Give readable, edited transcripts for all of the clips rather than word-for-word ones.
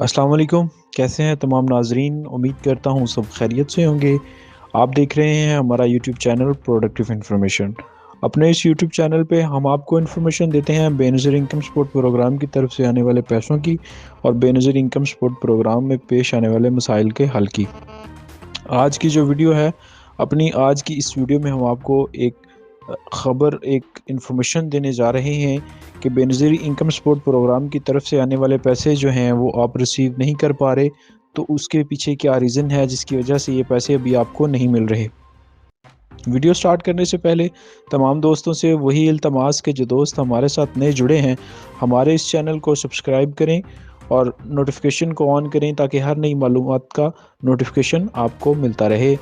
अस्सलाम वालेकुम। कैसे हैं तमाम नाजरीन। उम्मीद करता हूँ सब खैरियत से होंगे। आप देख रहे हैं हमारा यूट्यूब चैनल प्रोडक्टिव इन्फॉर्मेशन। अपने इस यूट्यूब चैनल पे हम आपको इन्फॉर्मेशन देते हैं बेनज़ीर इनकम सपोर्ट प्रोग्राम की तरफ से आने वाले पैसों की और बेनज़ीर इनकम सपोर्ट प्रोग्राम में पेश आने वाले मसाइल के हल की। आज की जो वीडियो है, अपनी आज की इस वीडियो में हम आपको एक ख़बर, एक इन्फॉर्मेशन देने जा रहे हैं कि बेनज़ीर इनकम सपोर्ट प्रोग्राम की तरफ से आने वाले पैसे जो हैं वो आप रिसीव नहीं कर पा रहे। तो उसके पीछे क्या रीज़न है जिसकी वजह से ये पैसे अभी आपको नहीं मिल रहे। वीडियो स्टार्ट करने से पहले तमाम दोस्तों से वही इल्तमास के जो दोस्त हमारे साथ नए जुड़े हैं, हमारे इस चैनल को सब्सक्राइब करें और नोटिफिकेशन को ऑन करें ताकि हर नई मालूमात का नोटिफिकेशन आपको मिलता रहे।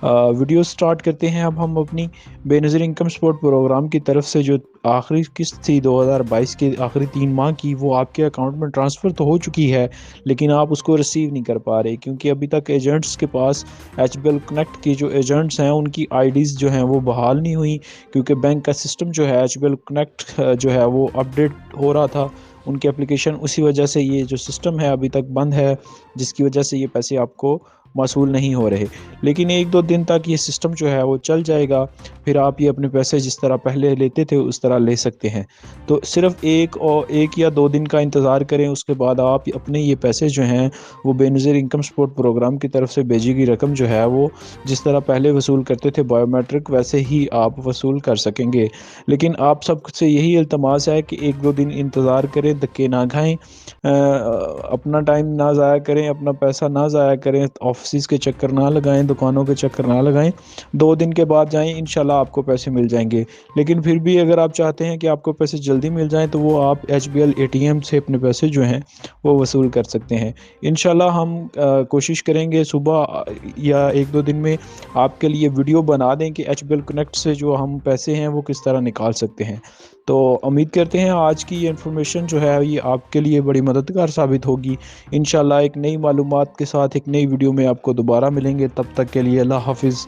वीडियो स्टार्ट करते हैं। अब हम अपनी बेनज़ीर इनकम सपोर्ट प्रोग्राम की तरफ से जो आखिरी किस्त थी 2022 के आखिरी 3 माह की, वो आपके अकाउंट में ट्रांसफ़र तो हो चुकी है, लेकिन आप उसको रिसीव नहीं कर पा रहे क्योंकि अभी तक एजेंट्स के पास एचबीएल कनेक्ट की जो एजेंट्स हैं उनकी आईडीज़ जो हैं वो बहाल नहीं हुई, क्योंकि बैंक का सिस्टम जो है एचबीएल कनेक्ट जो है वो अपडेट हो रहा था उनकी एप्लीकेशन। उसी वजह से ये जो सिस्टम है अभी तक बंद है, जिसकी वजह से ये पैसे आपको मौसूल नहीं हो रहे। लेकिन 1-2 दिन तक ये सिस्टम जो है वो चल जाएगा, फिर आप ये अपने पैसे जिस तरह पहले लेते थे उस तरह ले सकते हैं। तो सिर्फ़ 1 या 2 दिन का इंतज़ार करें, उसके बाद आप अपने ये पैसे जो हैं वो बेनज़ीर इनकम सपोर्ट प्रोग्राम की तरफ से भेजी गई रकम जो है वो जिस तरह पहले वसूल करते थे बायोमेट्रिक, वैसे ही आप वसूल कर सकेंगे। लेकिन आप सबसे यही इल्तमास है कि 1-2 दिन इंतज़ार करें, धक्के ना खाएँ, अपना टाइम ना ज़ाया करें, अपना पैसा ना ज़ाया करें, ऑफ़िस के चक्कर ना लगाएँ, दुकानों के चक्कर ना लगाएँ। 2 दिन के बाद जाएँ, इंशाल्लाह आपको पैसे मिल जाएँगे। लेकिन फिर भी अगर आप चाहते हैं कि आपको पैसे जल्दी मिल जाएँ तो वो आप एचबीएल एटीएम से अपने पैसे जो हैं वो वसूल कर सकते हैं। इंशाल्लाह हम कोशिश करेंगे सुबह या 1-2 दिन में आपके लिए वीडियो बना दें कि एचबीएल कनेक्ट से जो हम पैसे हैं वो किस तरह निकाल सकते हैं। तो उम्मीद करते हैं आज की ये इन्फॉर्मेशन जो है ये आपके लिए बड़ी मददगार साबित होगी। इंशाल्लाह एक नई मालूमात के साथ एक नई वीडियो में आपको दोबारा मिलेंगे। तब तक के लिए अल्लाह हाफ़िज़।